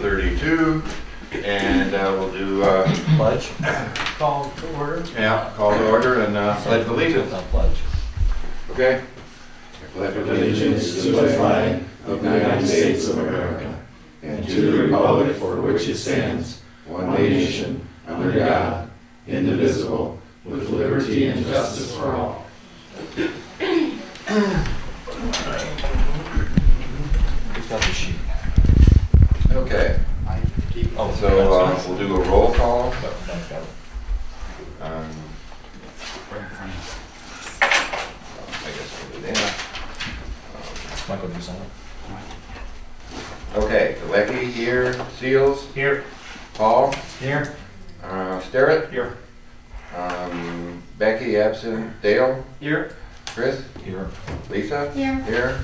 4:32, and we'll do, Pledge. Call to order. yeah, call to order and pledge of allegiance. Pledge. Okay? I pledge allegiance to the flag of the United States of America and to the republic for which it stands, one nation, under God, indivisible, with liberty and justice for all. Who's got the sheet? Okay, Oh, so we'll do a roll call. That's got it. I guess we'll do that. Michael, do you sign it? Okay, Galecki here, Seals, Here. Paul, Here. Sterrett, Here. Becky absent, Dale, Here. Chris, Here. Lisa, Here. here.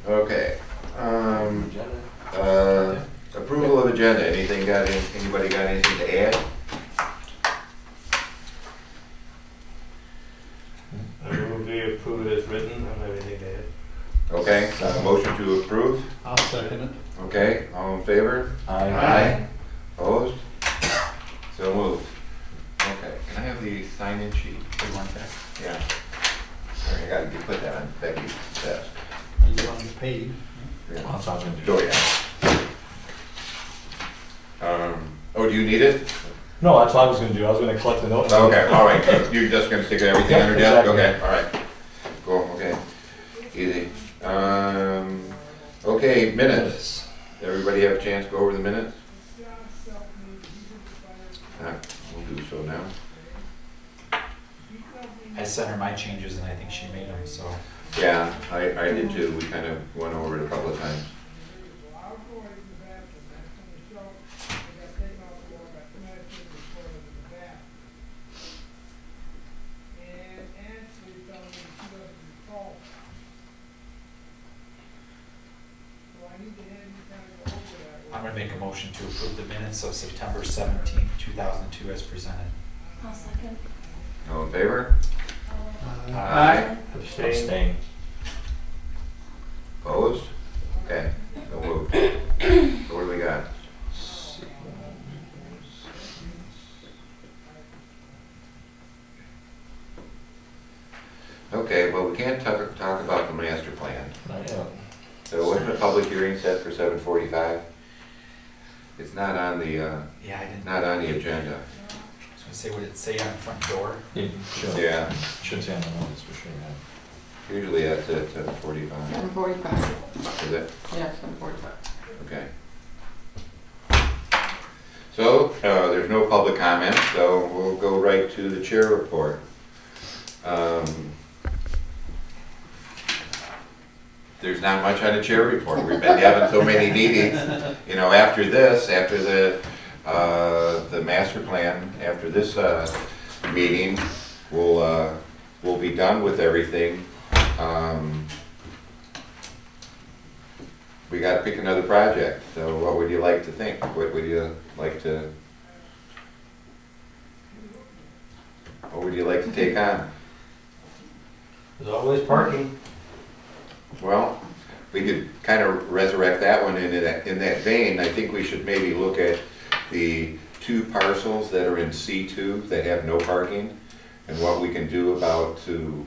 Okay, approval of agenda, anybody got anything to add? I will be approved as written. I don't have anything to add. Okay, motion to approve, I'll second it. okay, all in favor? Aye. Opposed? So moved. Okay, can I have the sign-in sheet? You want that? Yeah. All right, I gotta put that on Becky's desk. Are you on the page? Yeah. That's what I was gonna do. Oh, yeah. Oh, do you need it? No, that's what I was gonna do. I was gonna collect the note. Okay, all right, you're just gonna stick everything on your desk? Exactly. Okay, all right. Cool, okay. Easy. Okay, minutes. Everybody have a chance to go over the minutes? We'll do so now. I sent her my changes and I think she made them, so. Yeah, I did too. We kind of went over it a couple of times. I'm gonna make a motion to approve the minutes of September 17th, 2002 as presented. I'll second. All in favor? Aye. Abstain. Opposed? Okay, so moved. So what do we got? Okay, well, we can't talk about the master plan. Not yet. So what's the public hearing set for 7:45? It's not on the, Yeah, I didn't, I not on the agenda. was gonna say, what did it say on the front door? It should. Yeah, Should say on the notes for sure, yeah. usually that's at 7:45. 7:45. Is it? Yeah, 7:45. Okay. So, there's no public comment, so we'll go right to the chair report. There's not much on the chair report. We've been having so many meetings, you know, after this, after the master plan, after this, meeting, we'll be done with everything. We gotta pick another project, so what would you like to think? What would you like to take on? There's always parking. Well, we could kind of resurrect that one in that vein. I think we should maybe look at the two parcels that are in C2 that have no parking and what we can do about to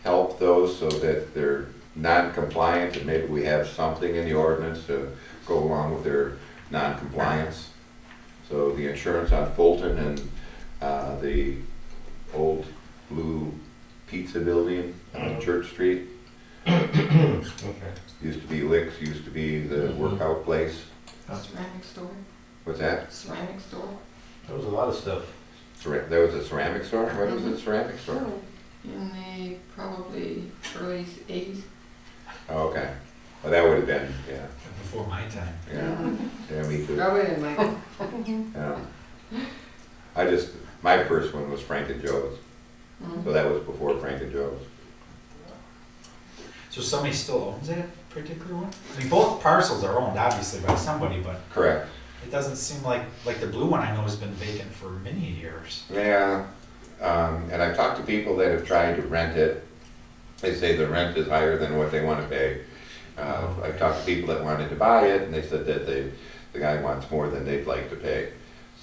help those so that they're non-compliant, and maybe we have something in the ordinance to go along with their non-compliance. So the insurance on Fulton and the old blue pizza building on Church Street. Okay. Used to be Licks, used to be the workout place. Ceramic store. What's that? Ceramic store. There was a lot of stuff. There was a ceramic store? What was the ceramic store? In the probably early 80s. Oh, okay. Well, that would have been, yeah, Before my time. yeah, me too. Probably in like. Yeah. My first one was Frank and Joe's, so that was before Frank and Joe's. So somebody still owns that particular one? I mean, both parcels are owned obviously by somebody, but Correct. it doesn't seem like the blue one I know has been vacant for many years. Yeah, and I've talked to people that have tried to rent it, they say the rent is higher than what they want to pay. I've talked to people that wanted to buy it, and they said that the guy wants more than they'd like to pay.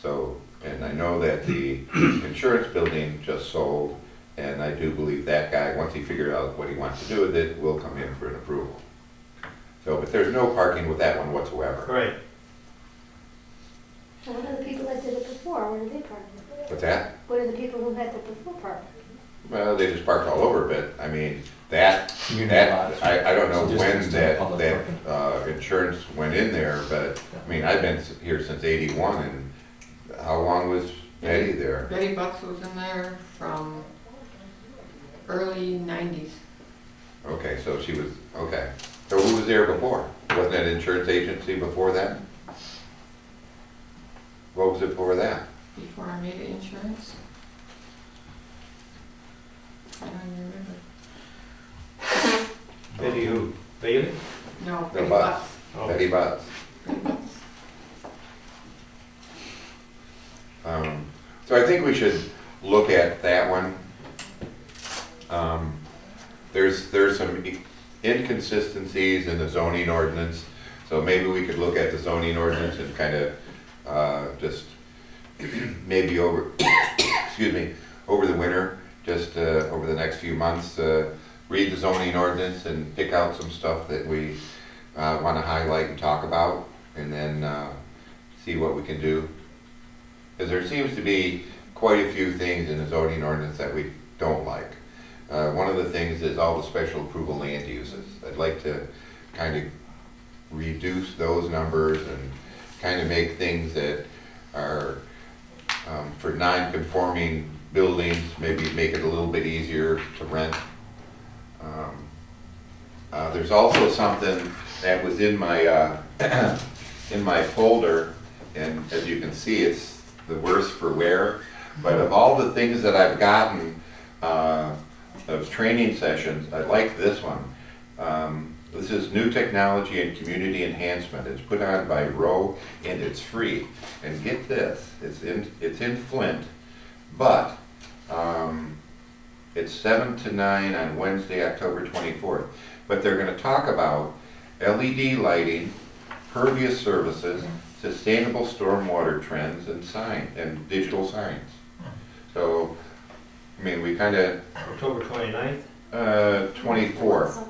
So, and I know that the insurance building just sold, and I do believe that guy, once he figures out what he wants to do with it, will come in for an approval. So, but there's no parking with that one whatsoever. Right. Well, what are the people that did it before? Where did they park? What's that? What are the people who had it before park? Well, they just parked all over, but I mean, that, Community lots. I don't know So when distance to public that parking. insurance went in there, but, I mean, I've been here since '81, and how long was Betty there? Betty Bucks was in there from early 90s. Okay, so she was, okay. So who was there before? Wasn't that an insurance agency before that? What was it before that? Before Armada Insurance. I don't even remember. Betty who? Bailey? No, Betty Butts. Bucks. Oh. Betty Butts. Betty Bucks. So I think we should look at that one. There's some inconsistencies in the zoning ordinance, so maybe we could look at the zoning ordinance and kind of just maybe over, excuse me, over the winter, just over the next few months, read the zoning ordinance and pick out some stuff that we want to highlight and talk about, and then see what we can do. Because there seems to be quite a few things in the zoning ordinance that we don't like. One of the things is all the special approval land uses. I'd like to kind of reduce those numbers and kind of make things that are for non-conforming buildings, maybe make it a little bit easier to rent. There's also something that was in my in my folder, and as you can see, it's the worse for wear. But of all the things that I've gotten of training sessions, I like this one. This is New Technology and Community Enhancement. It's put on by Rowe, and it's free. And get this, it's in Flint, but it's 7 to 9 on Wednesday, October 24th. But they're going to talk about LED lighting, pervious services, sustainable stormwater trends, and digital signs. So, I mean, we kind of October 29th? 24th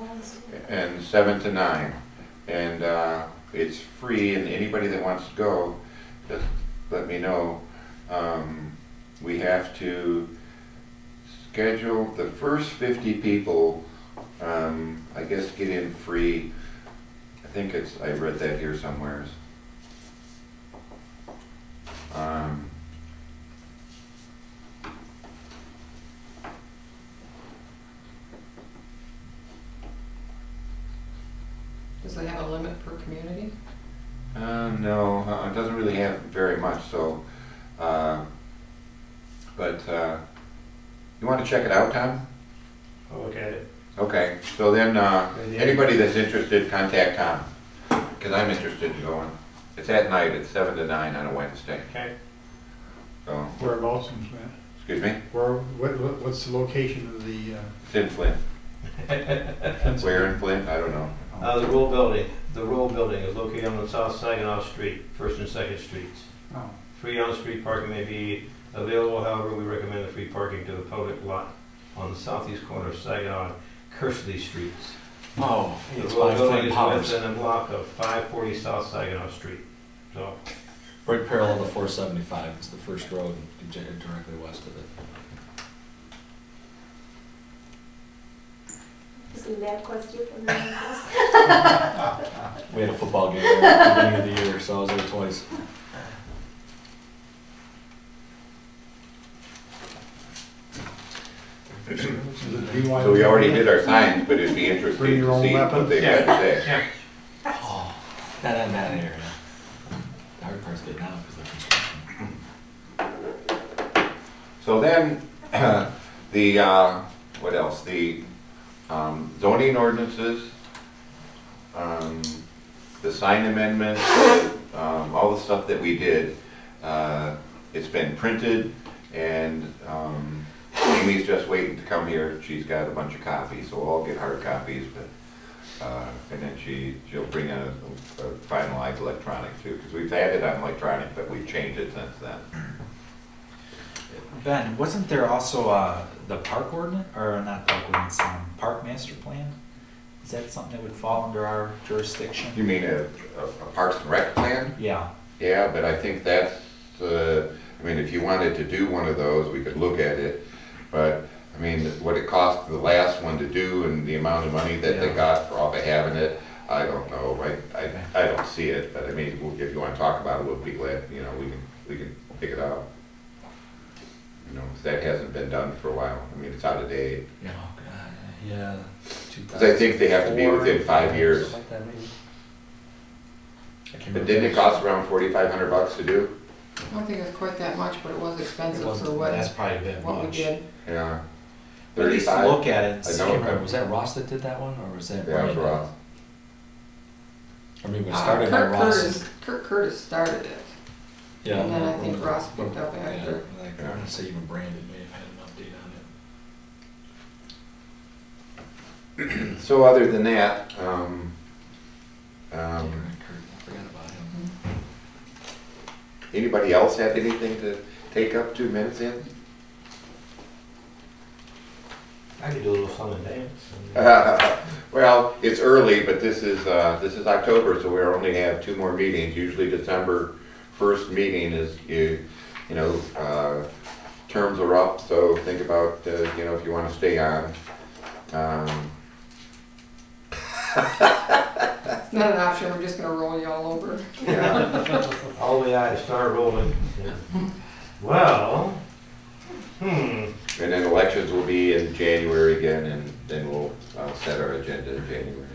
and 7 to 9, and it's free. And anybody that wants to go, just let me know. We have to schedule the first 50 people. I guess get in free. I think it's. I read that here somewhere. Does it have a limit per community? No, it doesn't really have very much. So, but you want to check it out, Tom? I'll look at it. Okay. So then, anybody that's interested, contact Tom, because I'm interested in going. It's at night. It's 7 to 9 on a Wednesday. Okay. So, Whereabouts in Flint? excuse me. What's the location of the, It's in Flint. Where in Flint? I don't know. The Roll Building. The Roll Building is located on the South Saginaw Street, 1st and 2nd Streets. oh, Free on-street parking may be available, however, we recommend the free parking to the public lot on the southeast corner of Saginaw and Kersley Streets. Oh, The it's Roll by Building Flint is Powers. within a block of 540 South Saginaw Street. So, Right parallel to 475. It's the first road directly west of it. Is it a mad question from the office? We had a football game there at the beginning of the year, so I was there twice. So we already did our signs, but it'd be interesting Bring your to own see weapon? what they had to say. yeah. Oh, not in that area. The hard part's getting out because they're construction. So then, the, what else? The zoning ordinances, the sign amendments, all the stuff that we did. It's been printed, and Amy's just waiting to come here. She's got a bunch of copies, so we'll all get hard copies, but, and then she'll bring a finalized electronic too, because we've had it on electronic, but we've changed it since then. Ben, wasn't there also the park ordinance, or not park ordinance, park master plan? Is that something that would fall under our jurisdiction? You mean a Parks and Rec plan? Yeah, Yeah, but I think that's, I mean, if you wanted to do one of those, we could look at it. But, I mean, what it cost the last one to do and the amount of money that they Yeah. got for all the having it, I don't know. I don't see it, but I mean, if you want to talk about it, we'll be glad, you know, we can pick it up. You know, 'cause that hasn't been done for a while. I mean, it's out of date. yeah, oh, God, yeah. 'Cause I think they have to be within 5 years. Something like that, maybe. I can't But remember. didn't it cost around $4,500 to do? I don't think it's quite that much, but it was It expensive wasn't, for that's probably a bit what we much. did. Yeah. But at least 35? look at it and I see. know. I can't remember, was that Ross that did that one, or was that Yeah, it was Brandon? rough. I mean, it started by Kurt Ross. Kurt Curtis started it. Yeah. And then I think Ross picked up Yeah, after. like, I'm gonna say even Brandon may have had an update on it. So other than that, Yeah, right, Kurt, I forgot about him. anybody else have anything to take up 2 minutes in? I could do a little song and dance. Well, it's early, but this is October, so we only have 2 more meetings. Usually December 1st meeting is, terms are up, so think about, if you want to stay on. It's not an option, we're just gonna roll you all over. Yeah. All the eyes start rolling. Well, And then elections will be in January again, and then we'll set our agenda in January.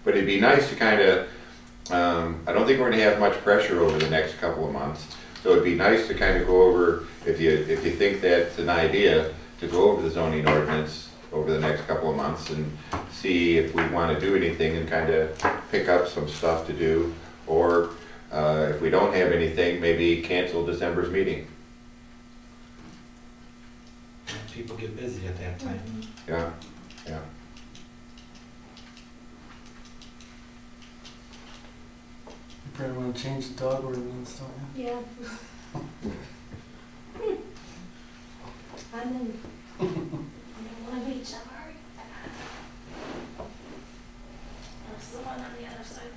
But it'd be nice to kind of, I don't think we're gonna have much pressure over the next couple of months. So it'd be nice to kind of go over, if you think that's an idea, to go over the zoning ordinance over the next couple of months and see if we want to do anything and kind of pick up some stuff to do. Or if we don't have anything, maybe cancel December's meeting. People get busy at that time. Yeah, yeah. You probably want to change the dog ordinance, don't you? Yeah. I'm in. I don't want to be sorry. There's the one on the other side.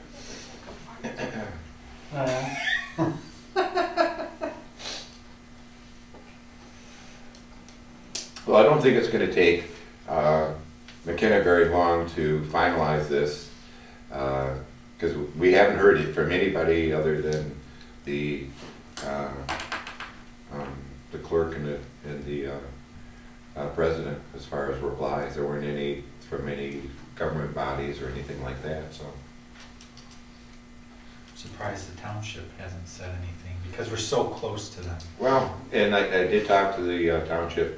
Well, I don't think it's going to take McKenna very long to finalize this, because we haven't heard it from anybody other than the clerk and the president as far as replies. There weren't any from any government bodies or anything like that, so. Surprised the township hasn't said anything, because we're so close to them. Well, and I did talk to the township,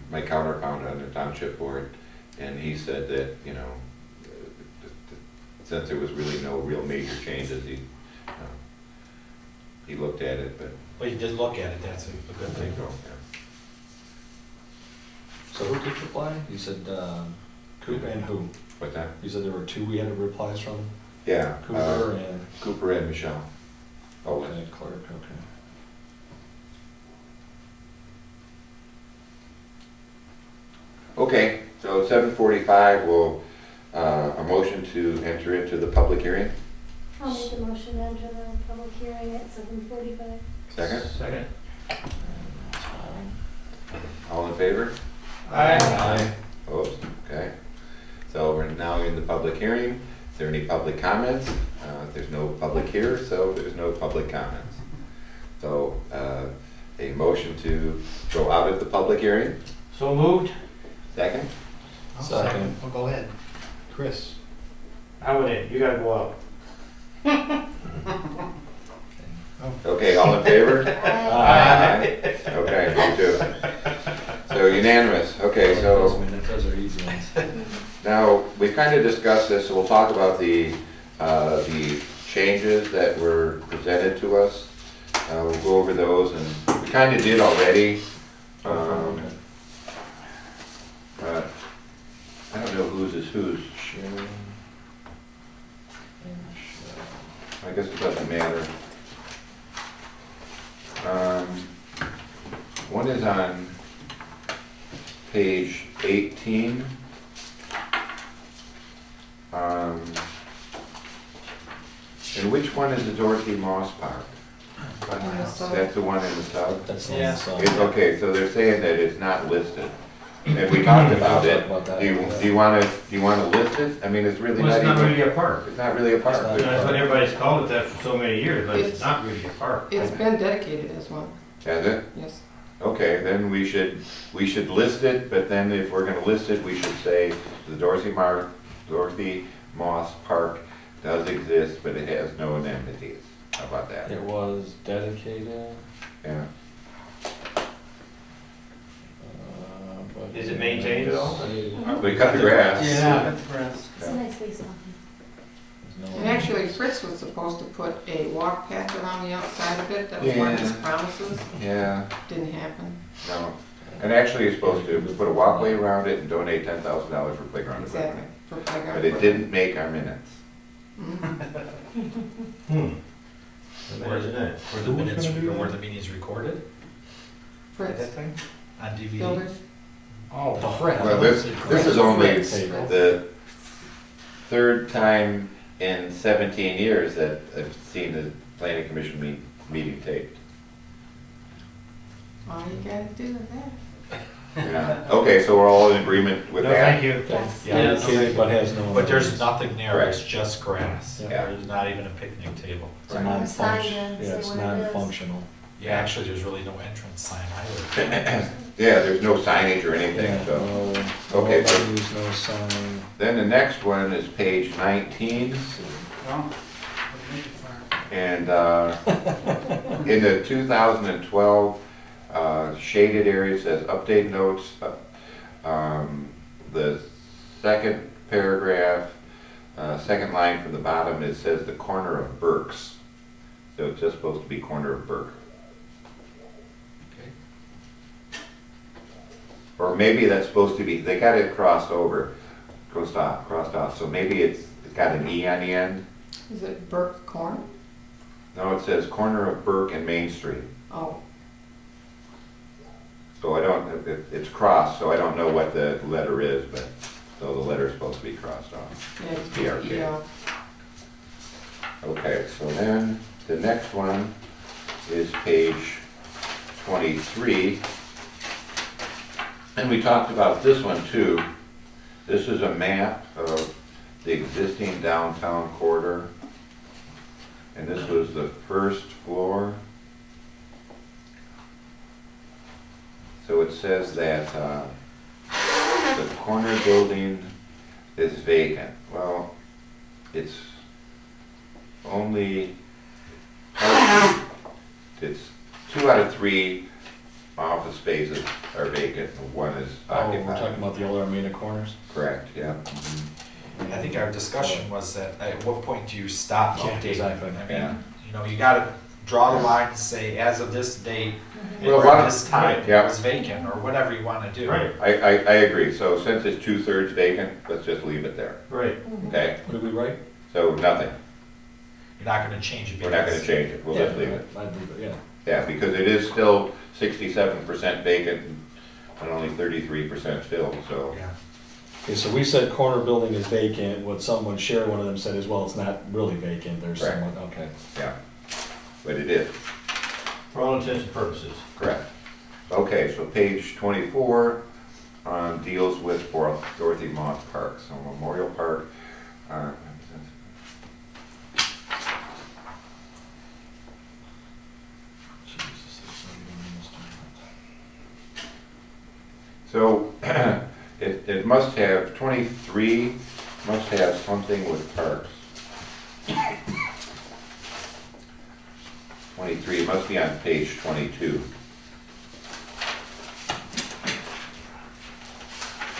my counterpart on the township board, and he said that, since there was really no real major changes, he looked at it, but. Well, you did look at it, that's a good thing. So who did reply? You said, Cooper and who? What's that? You said there were 2 we had replies from? Yeah. Cooper and, Cooper and Michelle. Oh, okay, clerk, okay. okay, so 7:45, we'll, a motion to enter into the public hearing. I'll make a motion to enter the public hearing at 7:45. Second, second. all in favor? Aye. Opposed? Okay. So we're now in the public hearing. Is there any public comments? There's no public here, so there's no public comments. So, a motion to go out of the public hearing. So moved. Second? Second. Oh, go ahead. Chris. I went in, you gotta go out. Okay, all in favor? Aye. Okay, me too. So unanimous. Okay, Those so minutes, those are easy ones. now we've kind of discussed this, so we'll talk about the changes that were presented to us. we'll go over those, and we kinda did already. Okay. But I don't know whose is whose. Sharon. I guess it doesn't matter. One is on page 18. And which one is the Dorothy Moss Park? So- That's the one in the south? That's Yeah. Okay, so they're saying that it's not listed. And we talked about it. About that. Do you wanna list it? I mean, it's really Well, not it's not even, really a park. it's not really a park. It's not. That's what everybody's called it that for so many years, but it's It's- not really a park. It's been dedicated as one, Has it? yes. Okay, then we should list it, but then if we're gonna list it, we should say the Dorothy Moss Park does exist, but it has no amenities. How about that? It was dedicated. Yeah. But Is it maintained at all? We cut the grass. Yeah, cut the grass. It's a nice face off. There's no- And actually, Fritz was supposed to put a walk path around the outside of it, that was one of his Yeah. promises, Yeah, didn't happen. no. And actually, you're supposed to put a walkway around it and donate $10,000 for playground Exactly, equipment. for playground. But it didn't make our minutes. Mhm. Imagine that. Were the minutes, or were the meetings recorded? Fritz, thing? On DVD? builders, Oh, Well, this is only Table. the third time in 17 years that I've seen the planning commission meeting taped. all you gotta do is that. Yeah. Okay, so we're all in agreement with No, that? thank you. Yes. Dedicated but has no. But there's nothing there, Correct. it's just grass. Yeah. There's not even a picnic table. It's Right. non-function, Sign to yeah, say it's what it is. non-functional. Yeah, actually, there's really no entrance sign either. Yeah, there's no signage or anything, Yeah, so. no, Okay, no so- values, no sign. Then the next one is page 19, Well, make it fire. and in the 2012 shaded area, it says update notes. The second paragraph, second line from the bottom, it says the corner of Burke's. So it's just supposed to be corner of Burke. Okay. Or maybe that's supposed to be, they got it crossed off, so maybe it's got an E on the end. Is it Burke Corn? No, it says corner of Burke and Main Street. Oh, So I don't, it's crossed, so I don't know what the letter is, but, so the letter's supposed to be crossed off. yeah, it's BRK. yeah. Okay, so then the next one is page 23. And we talked about this one too. This is a map of the existing downtown corridor. And this was the first floor. So it says that the corner building is vacant. Well, it's only, it's 2 out of 3 office spaces are vacant, and 1 is Oh, we're occupied. talking about the old Armada corners? Correct, yeah. I think our discussion was that at what point do you stop Yeah, updating? exactly. I Yeah. mean, you know, you gotta draw the line and say, as of this date, Well, or why- at this time, it yeah. was vacant, or whatever you wanna do. Right, I agree, so since it's 2/3 vacant, let's just leave it there, right. okay? What did we write? So nothing, You're not gonna change it we're not gonna because change it, we'll just leave it. I'd leave it, yeah. Yeah, because it is still 67% vacant and only 33% filled, so. Yeah. Okay, so we said corner building is vacant, what someone shared, one of them said as well, it's not really vacant, there's Correct. someone, okay. Yeah, but it is, For all intents and purposes. correct. Okay, so page 24 deals with Dorothy Moss Park, so Memorial Park. So it must have, 23 must have something with parks. 23, it must be on page 22.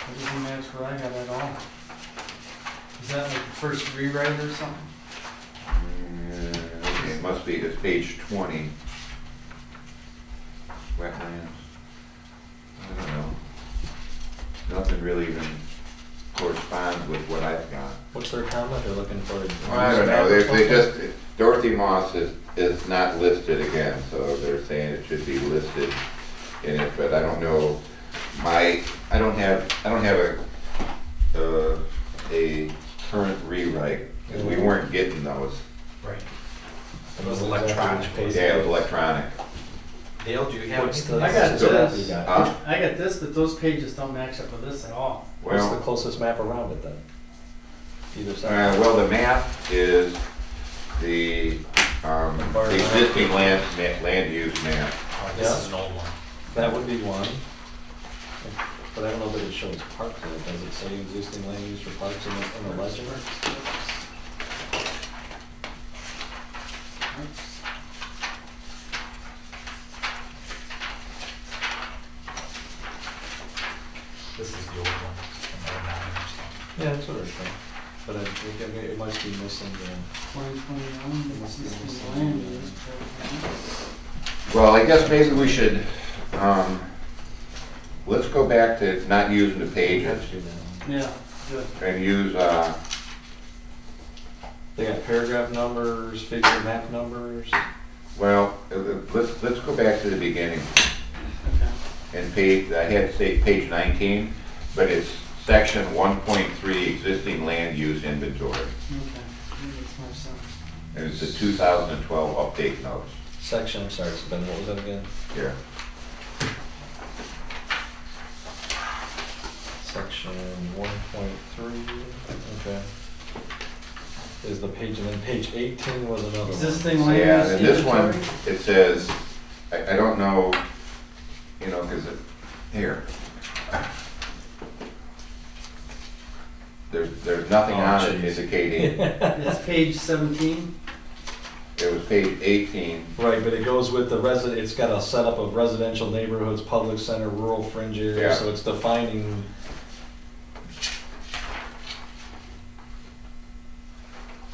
That doesn't match what I got at all. Is that like the first rewrite or something? It must be, it's page 20. wetlands. I don't know. Nothing really even corresponds with what I've got. What's their comment? They're looking for. I don't know, they just, Dorothy Moss is not listed again, so they're saying it should be listed in it, but I don't know. I don't have a current rewrite, because we weren't getting those. Right. It was electronic. Yeah, it was electronic. Dale, do you have What's anything? I got So- this. Huh? I got this, but those pages don't match up with this at all. What's the Well, closest map around it then? Either side? well, the map is the existing land use map. Oh, this is an old one. That would be one. But I don't know that it shows parks in it. Does it say existing land use for parks in the legend? This is the old one. from 09 or something. Yeah, that's what I think. But I think it might be missing the. 2021, this is the land use. Well, I guess maybe we should, let's go back to not using the pages Yeah, good. and use, They got paragraph numbers, figure map numbers. well, let's go back to the beginning. Okay. And page, I had to say page 19, but it's section 1.3, existing land use inventory. Okay, that makes more sense. And it's the 2012 update notes. Section, I'm sorry, so Ben, what was that again? Here. Section 1.3, okay. Is the page, and then page 18 was another one. Existing land Yeah, use and this one, inventory? it says, I don't know, you know, because it, here. There's nothing Oh, on it geez. indicating, It's page 17. it was page 18. Right, but it goes with the it's got a setup of residential neighborhoods, public center, rural fringe Yeah. areas, so it's defining.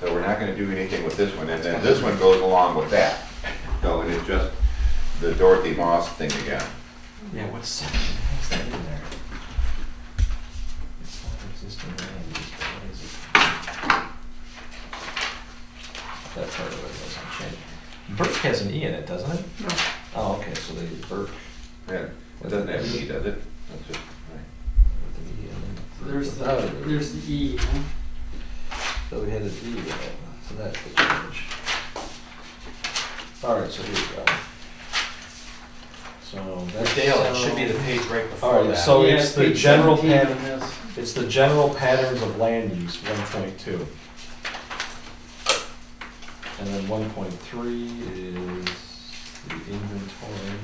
So we're not gonna do anything with this one, and then this one goes along with that. So it is just the Dorothy Moss thing again. Yeah, what section has that in there? It's not existing land use, but what is it? That part of it doesn't change. Burke has an E in it, doesn't it? No. Oh, okay, so they, Burke Yeah, it doesn't have E, does it? That's just, right. with an E in it. There's Without it. there's the E, huh? So we had an E in it, so that's the change. All right, so here we go. So that's. Dale, it should be the page right All before right, that. so Yeah, it's the page general 17 pattern. on this. It's the general patterns of land use, 1.2. And then 1.3 is the inventory.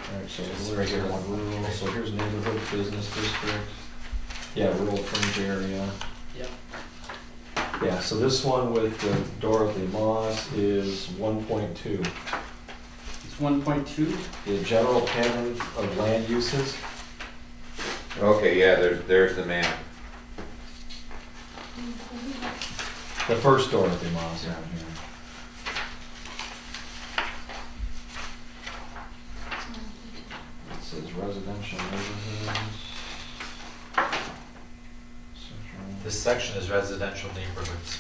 All right, so It's we're right here here, on rural, so here's neighborhood business district. Yeah, rural fringe area. Yep. Yeah, so this one with the Dorothy Moss is 1.2. It's 1.2. The general pattern of land uses. Okay, yeah, there's the map. The first Dorothy Moss down here. It says residential neighborhoods. This section is residential neighborhoods.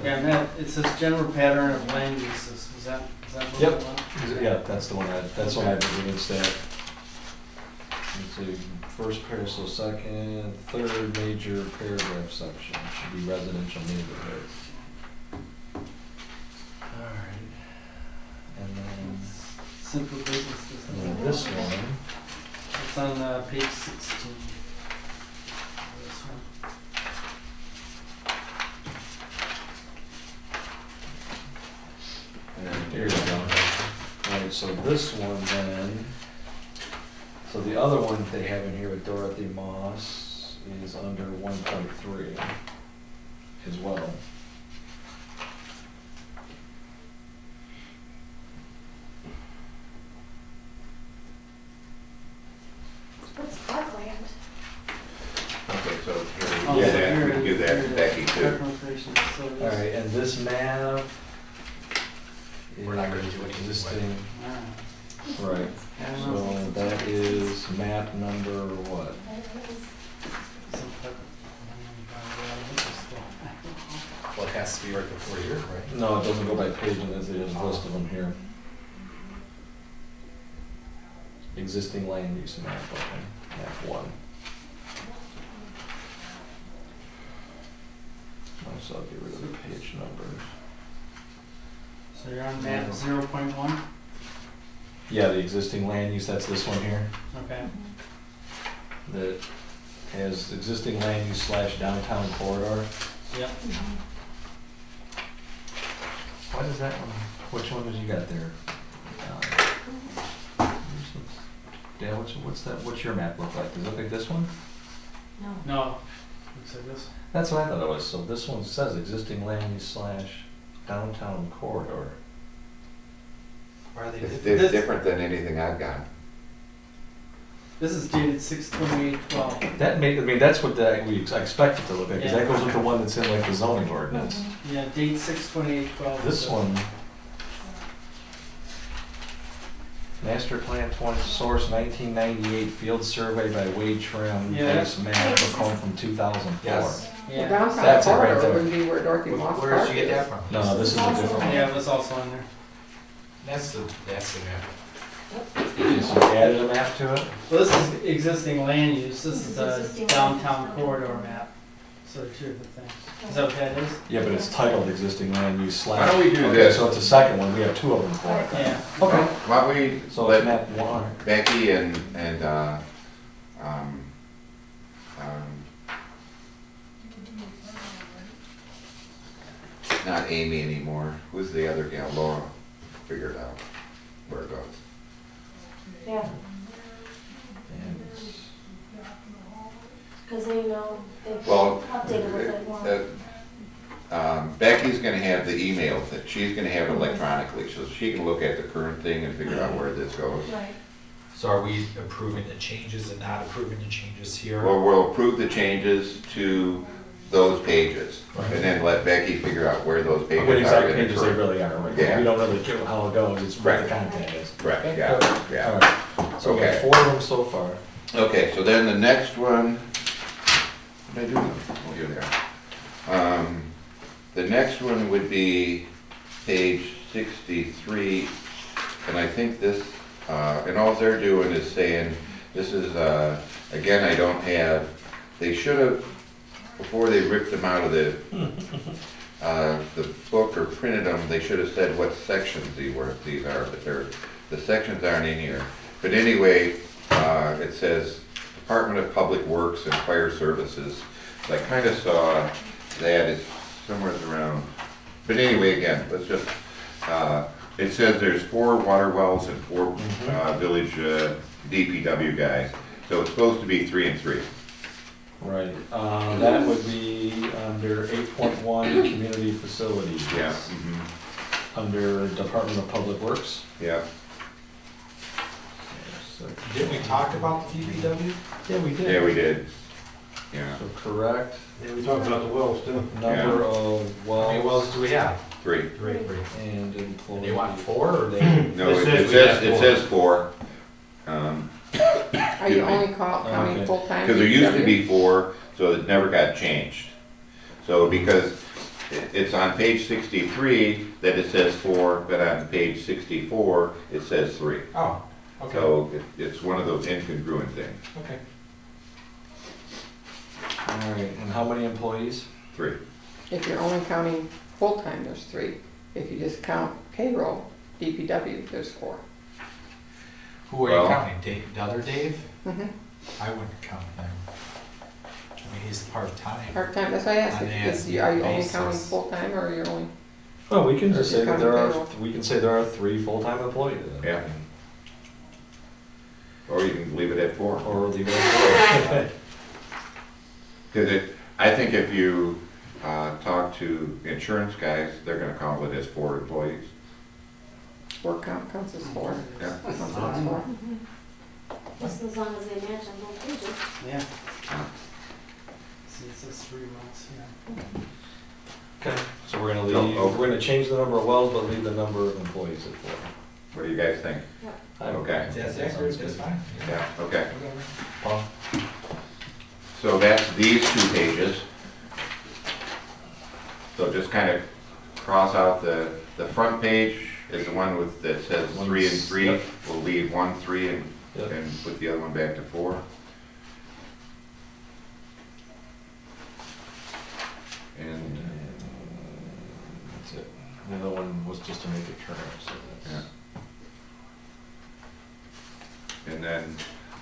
Yeah, and that, it says general pattern of land uses. Is that what Yep. you want? Yeah, that's the one that's what I did instead. Let's see, first paragraph, so second, third major paragraph section should be residential neighborhoods. Alright. And then, Simple businesses. and then this one, It's on page 16. This one. And here we go. Alright, so this one then, so the other one they have in here with Dorothy Moss is under 1.3 as well. What's Parkland? Okay, so here, Oh, we so do that, we here- can do that here to it Becky is. too. Recreation facilities. Alright, and this map We're not gonna do anything with it. existing. Ah. Right, so that is map number what? Well, it has to be right before here, right? No, it doesn't go by page, and there's a list of them here. Existing land use map, okay, map 1. So I'll get rid of the page numbers. So you're on map 0.1? Yeah, the existing land use, that's this one here, Okay. that has existing land use / downtown corridor. Yep. Why does that one, which one did you got there? Yeah, what's your map look like? Does it look like this one? No. No. Looks like this. That's what I thought it was. So this one says existing land use / downtown corridor. Are they It's different? it's different than anything I've got. This is dated 6/28/12. That that's what I expect it to look like, because that Yeah. goes with the one that's in like the zoning ordinance. Yeah, date 6/28/12. This one, master plan 20, source 1998, field survey by Wade Trim, Yeah. base map, book home from 2004. Yes. The Yeah. downtown That's it right corridor there. would be where Dorothy Moss Where did Park you get is. that from? No, this is a different one. Yeah, it was also on there. That's the map. So you added a map to it? Well, this is existing land use. This is a Existing downtown land use. corridor map. So they're two different things. Is that what that is? Yeah, but it's titled existing land use / Why don't we do Okay, this? so it's a second one, we have two of them for it. Yeah. Okay. Why don't we So it's let map 1. Becky and not Amy anymore, who's the other gal, Laura, figure it out where it goes. Yeah, And because they know, they've Well, updated what they want. Becky's gonna have the email, that she's gonna have it electronically, so she can look at the current thing and figure out where this goes. Right. So are we approving the changes and not approving the changes here? Well, we'll approve the changes to those pages, and then let Becky figure out where those pages what are. exact in the pages they current- really are, right? Yeah. We don't really care how it goes, it's what the Right. content is. Right, yeah, yeah. Alright, so we got Okay. 4 of them so far. Okay, so then the next one, what did I do? Oh, you're there. The next one would be page 63, and I think this, and all they're doing is saying, this is, again, I don't have, they should have, before they ripped them out of the book or printed them, they should have said what sections these are, but the sections aren't in here. But anyway, it says Department of Public Works and Fire Services. So I kind of saw that it's somewhere around, but anyway, again, let's just, it says there's 4 water wells and 4 village DPW guys. So it's supposed to be 3 and 3. Right, that would be under 8.1 community facilities. Yeah. Under Department of Public Works. Yeah. Didn't we talk about the DPW? Yeah, we did. Yeah, we did. Yeah, So correct, Yeah, we talked about the wells too. number of How many wells wells do we have? 3. Three. and And employees. they want 4 or they? No, It it says says, we have it says 4. Are you only counting Okay. full-time? Because there used to DPW? be 4, so it never got changed. So because it's on page 63 that it says 4, but on page 64, it says 3. Oh, okay, So it's one of those incongruent things. okay. All right, and how many employees? 3. If you're only counting full-time, there's 3. If you just count payroll, DPW, there's 4. Who are you Well- counting? Dave, the other Dave? Mhm. I wouldn't count him. I mean, he's part-time. Part-time, that's why I asked, On the are you only basis. counting full-time or you're only, Well, we can Or just if say you're that there counting are, payroll. we can say there are 3 full-time employees. then. Yeah. Or you can leave it at 4. Or leave it at 4. Because I think if you talk to insurance guys, they're gonna call it as 4 employees. work count counts as 4? Yeah. Counts as 4. Just as long as they match on both pages. Yeah. See, it says 3 wells here. Okay, so we're gonna Oh, leave, oh. we're gonna change the number of wells, but leave the number of employees at 4. What do you guys think? Okay. That's That accurate, sounds that's good. fine. Yeah, okay. Whatever. Paul? So that's these 2 pages. So just kind of cross out the front page is the one with, that says 3 and 3. Yep. We'll leave 1, 3 and Yep. put the other one back to 4. And, That's it. The other one was just to make it current, so yeah. that's. And then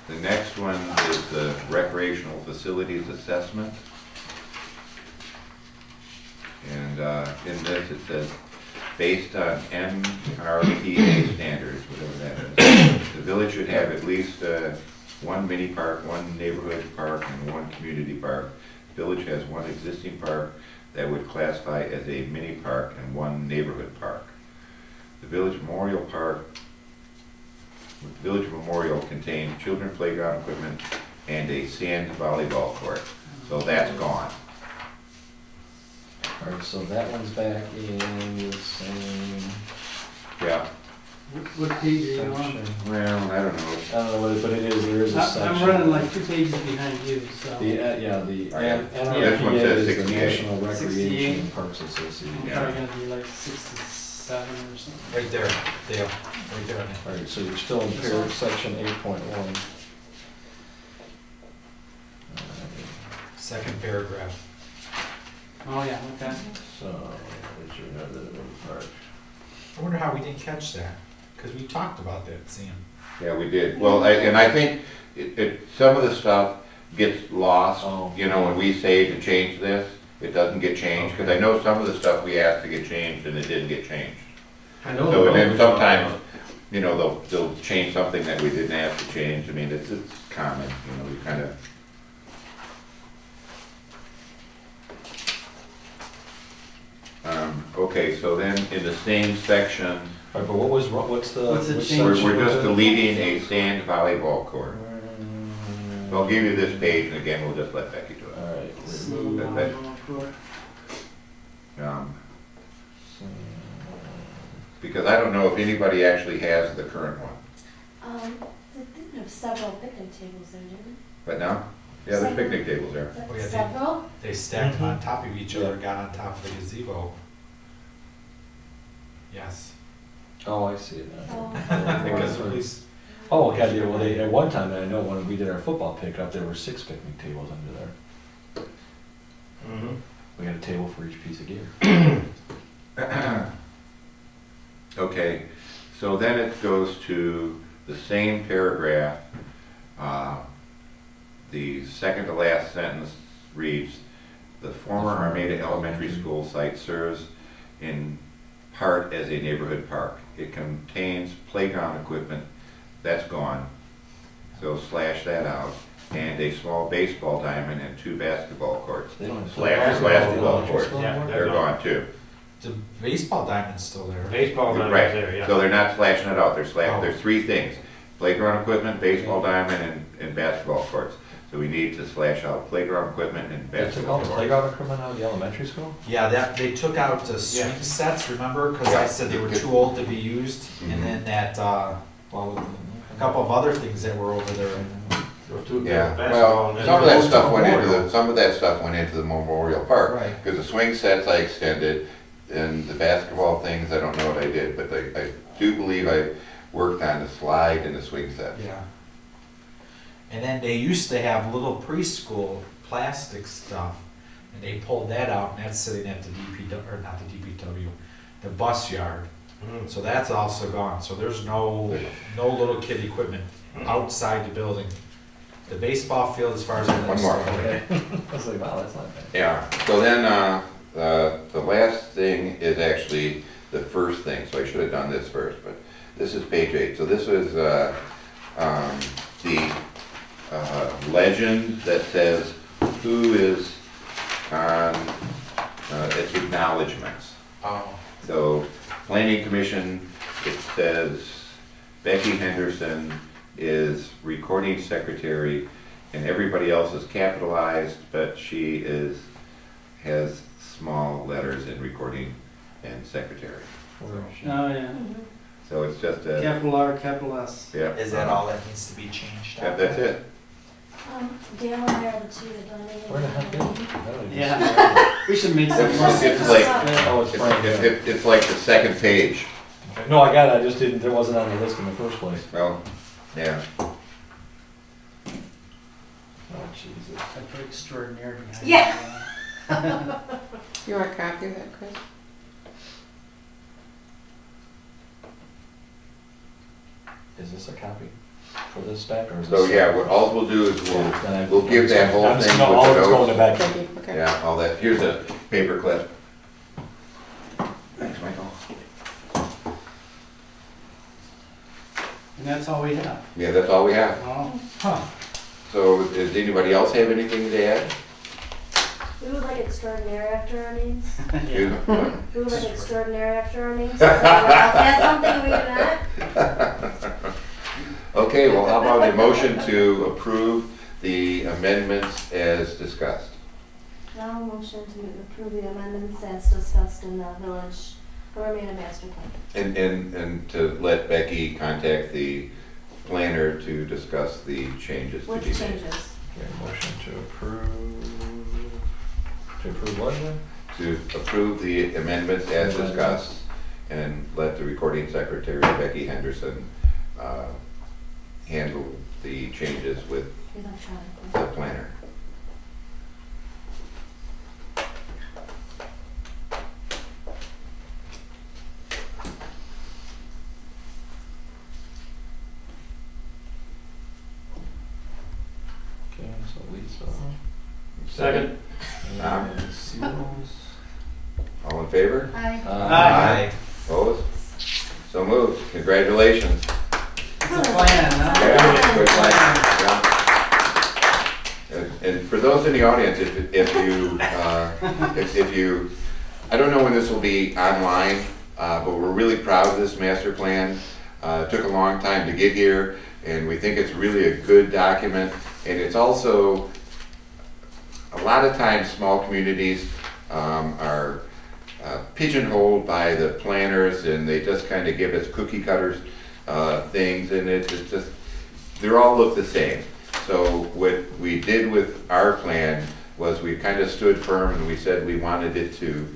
the next one is the recreational facilities assessment. And in this it says, based on MRPA standards, whatever that is, the village should have at least 1 mini park, 1 neighborhood park, and 1 community park. The village has 1 existing park that would classify as a mini park and 1 neighborhood park. The village memorial contains children playground equipment and a sand volleyball court. So that's gone. Alright, so that one's back in the same Yeah, What page are you on? section. well, I don't know. I don't know what it, but it is, there is a section. I'm running like 2 pages behind you, so. The, yeah, the Oh, yeah. NRPA This one says is the 68. National Recreation 68. Parks Association. I'm Yeah. probably gonna be like 67 or something. Right there, Dale, right there. Alright, so you're still in section 8.1. Second paragraph. Oh, yeah, okay. So, what's your other part? I wonder how we didn't catch that, because we talked about that, Sam. Yeah, we did. Well, and I think some of the stuff gets lost, Oh. you know, when we say to change this, it doesn't get changed, because I know some of the stuff we asked to get changed and it didn't get changed. I know. So, and then sometimes, you know, they'll change something that we didn't ask to change. I mean, it's common, you know, we kind of. Okay, so then in the same section, Alright, but what was, what's the? What's the which change? section we're was just it? deleting a sand volleyball court. So I'll give you this page, and again, we'll just let Becky do it. Alright, Okay. Because I don't know if anybody actually has the current one. They did have several picnic tables there, didn't But now, yeah, there's picnic tables there. they? Oh, yeah, they- Several? They stacked them on top of each other, got on top of the gazebo. Yes. Oh, I see it now. Oh. Because at least, Oh, God, yeah, well, they, at one time, I know when we did our football pickup, there were 6 picnic tables under there. Mhm. We had a table for each piece of gear. Okay, so then it goes to the same paragraph. The second to last sentence reads, the former Armada Elementary School site serves in part as a neighborhood park. It contains playground equipment, that's gone, so slash that out, and a small baseball diamond and 2 basketball courts. They don't have Slash basketball courts, Yeah, they're gone too. the baseball diamond's still there. Baseball diamond Right, there, yeah. so they're not slashing it out, they're Oh. there's 3 things, playground equipment, baseball diamond, and basketball courts. So we need to slash out playground equipment and They took basketball all the courts. playground equipment out of the elementary school? Yeah, that, they took out the swing Yeah. sets, remember? Because I said they were too old to be used. Mhm. And then that, well, a couple of other things that were over there. Those two, Yeah, basketball well, and then- some of that Those stuff to went into Memorial. some of that stuff went into the Memorial Park. Right. Because the swing sets I extended, and the basketball things, I don't know what I did, but I do believe I worked on the slide and the swing sets. Yeah. And then they used to have little preschool plastic stuff, and they pulled that out, and that's sitting at the DPW, or not the DPW, the bus yard. Mhm. So that's also gone, so there's no little kid equipment outside the building. The baseball field, as far as I know. One is more. still there. I was like, wow, that's not bad. Yeah, so then, the last thing is actually the first thing, so I should have done this first, but this is page 8. So this is, the, legend that says who is on, its acknowledgements. Oh, So, Planning Commission, it says Becky Henderson is recording secretary, and everybody else is capitalized, but she has small letters in recording and secretary. Where is she? Oh, yeah. So it's just a, Capital R, capital S. yeah. Is that all that needs to be changed? Yeah, that's it. Dale and I are the two that donated. Where the heck is it? I don't even see Yeah. We should make some. It's like, Oh, it's Frank. it's like the second page. it. No, I got it, I just didn't, it wasn't on the list in the first place. Well, yeah. Oh, Jesus. I put extraordinary behind it. Yeah. You want a copy of that, Chris? Is this a copy for this spec, or is this? So, yeah, what all we'll do is we'll give that whole I'm just thing gonna- with all the of it's going to notes. Becky. Becky, okay. Yeah, all that. Here's a paper clip. Thanks, Michael. And that's all we have. Yeah, that's all we have. Oh, Huh. So, does anybody else have anything to add? We would like extraordinary after our names. You? We would like extraordinary after our names. Is that something we can add? Okay, well, how about a motion to approve the amendments as discussed? Now motion to approve the amendments as discussed in the village Armada master plan. And to let Becky contact the planner to discuss the changes to With be made. changes. Okay, motion to approve what again? To approve the amendments as discussed and let the recording secretary, Becky Henderson, handle the changes with Electronically. the planner. Okay, so Lisa. Second. And Seals. All in favor? Aye. Aye. Opposed? So moved. Congratulations. it's a plan, huh? Yeah, good plan. Yeah. And for those in the audience, if you, I don't know when this will be online, but we're really proud of this master plan. It took a long time to get here, and we think it's really a good document. And it's also, a lot of times, small communities are pigeonholed by the planners, and they just kind of give us cookie cutters things, and it's just, they all look the same. So what we did with our plan was we kind of stood firm, and we said we wanted it to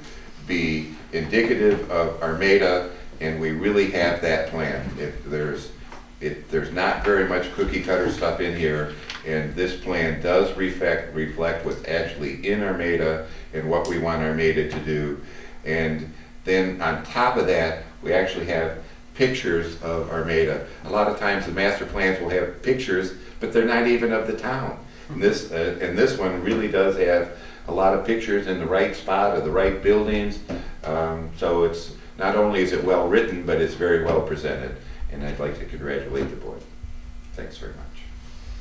be indicative of Armada, and we really have that plan. There's not very much cookie cutter stuff in here, and this plan does reflect what's actually in Armada and what we want Armada to do. And then on top of that, we actually have pictures of Armada. A lot of times the master plans will have pictures, but they're not even of the town. And this one really does have a lot of pictures in the right spot of the right buildings. So it's, not only is it well written, but it's very well presented. And I'd like to congratulate the board. Thanks very much.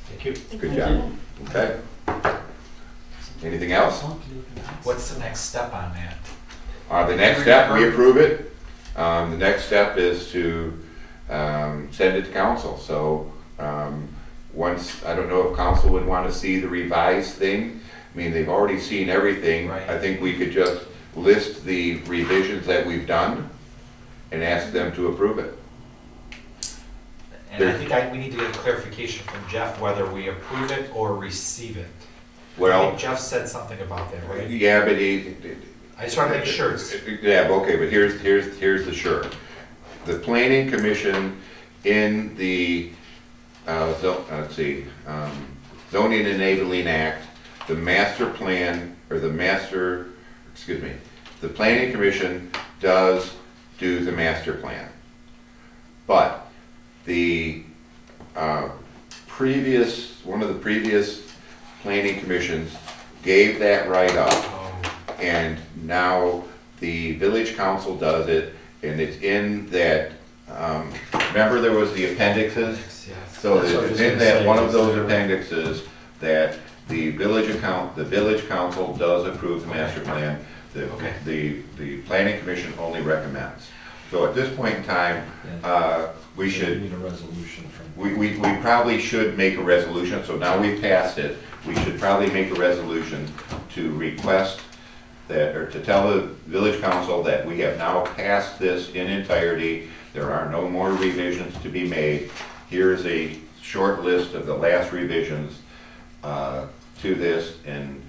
Thank you. Good job. Okay. Anything else? What's the next step on that? The next step, we approve it. The next step is to send it to council. So once, I don't know if council would want to see the revised thing. I mean, they've already seen everything. Right. I think we could just list the revisions that we've done and ask them to approve it. And I think we need to get a clarification from Jeff whether we approve it or receive it. I Well, think Jeff said something about that, right? yeah, but I just want to make sure it's, yeah, okay, but here's the sure. The planning commission in the, zoning enabling act, the master plan, or the planning commission does do the master plan. But the one of the previous planning commissions gave that right up. oh, And now the village council does it, and it's in that, remember there was the appendixes? yes. So That's what I it's was in gonna that, say, one of is those there- appendixes, that the village council does approve the master plan. Okay. The planning commission only recommends. So at this point in time, we should, Need a resolution from. we probably should make a resolution, so now we've passed it, we should probably make a resolution to request that, or to tell the village council that we have now passed this in entirety, There are no more revisions to be made. Here's a short list of the last revisions to this, and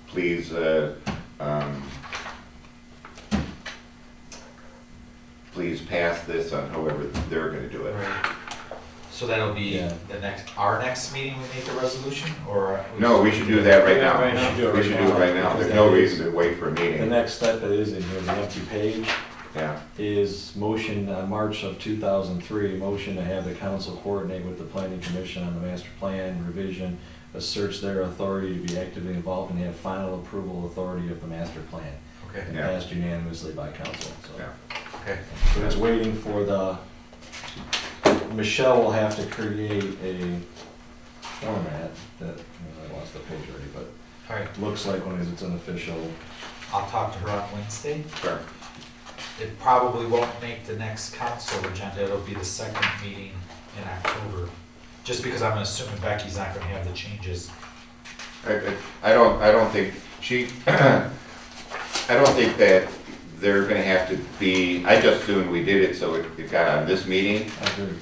please please pass this on however they're gonna do it. Right. So that'll be Yeah. our next meeting, we make a resolution, or? No, we should do that right now. Right now. We should do it right now. There's no reason to wait for a The meeting. next step that is in here, the empty page, Yeah, is motion on March of 2003, motion to have the council coordinate with the planning commission on the master plan revision, asserts their authority to be actively involved and have final approval authority of the master plan, Okay, and Yeah. passed unanimously by council, so. yeah. okay. So it's waiting for the, Michelle will have to create a format that, I lost the page already, but All right, it looks like when it's an official, I'll talk to her on Wednesday. Sure. It probably won't make the next council agenda, it'll be the second meeting in October. Just because I'm assuming Becky's not gonna have the changes. I don't think she, I don't think that they're gonna have to be, I just assumed we did it so it got on this meeting, I agree.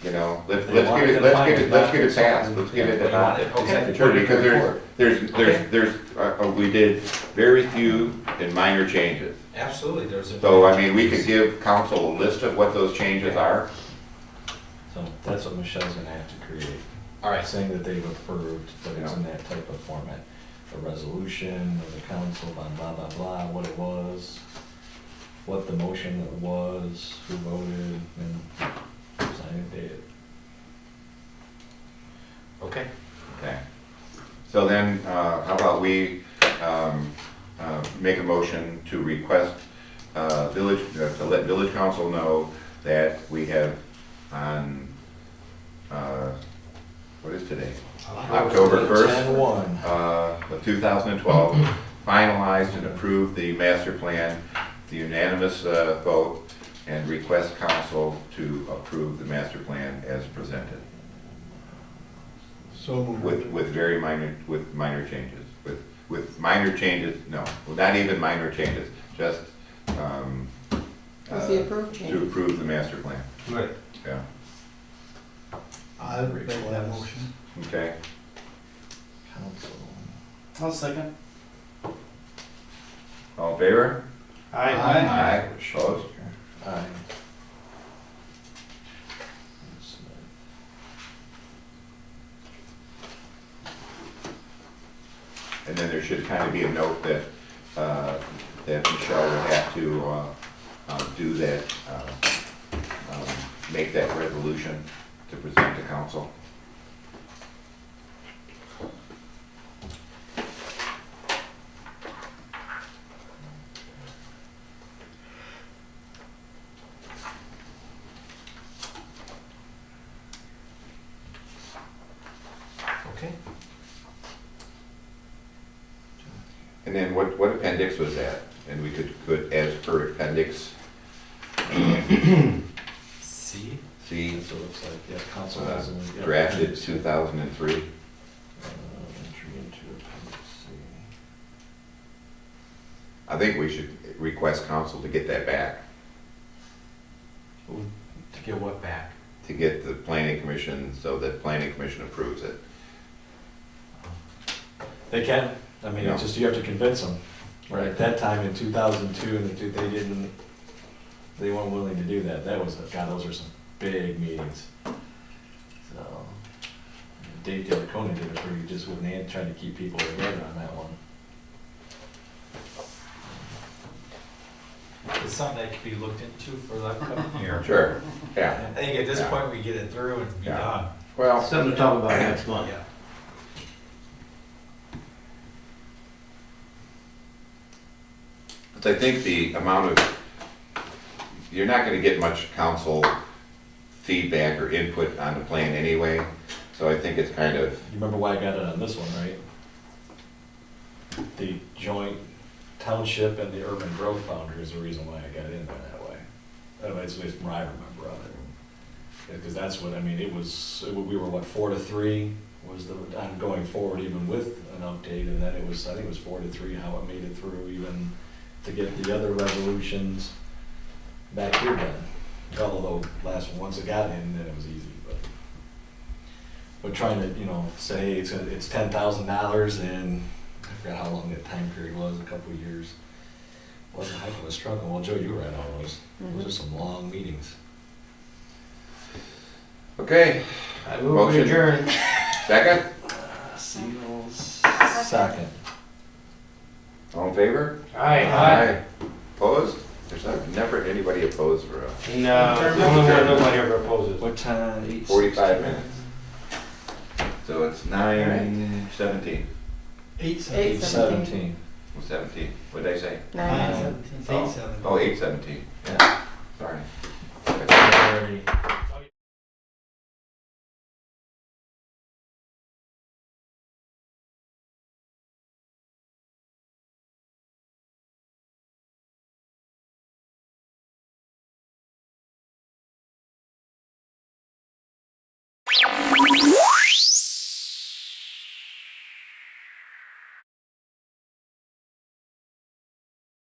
you know, let's They get want it, it, let's fine. get it, If let's not, get it it's passed, fine. let's get it Yeah, you want adopted. it? Okay. Sure, because Okay. there's, we did very few and minor changes. Absolutely, there's a. So, I mean, we could give council a list of what those changes are. So that's what Michelle's gonna have to create, All right, saying that they've approved, that it's in that type of format. A resolution of the council, blah, blah, blah, blah, what it was, what the motion was, who voted, and sign and date it. okay. Okay. So then, how about we make a motion to request village, to let village council know that we have on, what is today? October 1st. 10-1. Of 2012, finalized and approved the master plan, the unanimous vote, and request council to approve the master plan as presented. So moved. With very minor, with minor changes, with minor changes, no, well, not even minor changes, just, Was the approved to change? approve the master plan, Right. yeah, I'll make that motion. okay? Council. I'll second. All in favor? Aye. Aye. Opposed? Aye. And then there should kind of be a note that, that Michelle would have to, do that, make that resolution to present to council. Okay. And then what appendix was that? And we could put as per appendix C, C, That's what it looks like, yeah, council has a. yeah, drafted appendix. 2003. Entry into appendix C. I think we should request council to get that back, to get what back? to get the planning commission, so that planning commission approves it. They can, I mean, Yeah. it's just, you have to convince them. Right, at that time in 2002, and they weren't willing to do that. That was, God, those are some big meetings. So, Dave Delacona did it pretty just with Nan trying to keep people together on that one. It's something that could be looked into for the upcoming year. Sure, yeah. I think at this Yeah. point, we get it through and be Yeah. done. Well, Something to talk about next month. Yeah. I think the amount of, you're not gonna get much council feedback or input on the plan anyway, so I think it's kind of, You remember why I got it on this one, right? The joint township and the urban growth boundary is the reason why I got it in there that way. It's what I remember of it. Because that's what, I mean, we were what, 4-3 was the, on going forward even with an update, and then it was, I think it was 4-3 how it made it through even to get the other resolutions. back here done. Although last one, once it got in, then it was easy, but. But trying to, say it's $10,000 and I forgot how long that time period was, a couple of years. Wasn't a heck of a struggle. Well, Joe, you were at all those. Those are some long meetings. Okay, I move Motion. to adjourn. second, Seals, second. all in favor? Aye. Opposed? There's never anybody opposed for a No, it's the only one nobody ever opposes. What time? 45 minutes. So it's 9:17, 8:17. 17. 17, what did I say? 9. 9:17. It's 8:17. Oh, 8:17, yeah.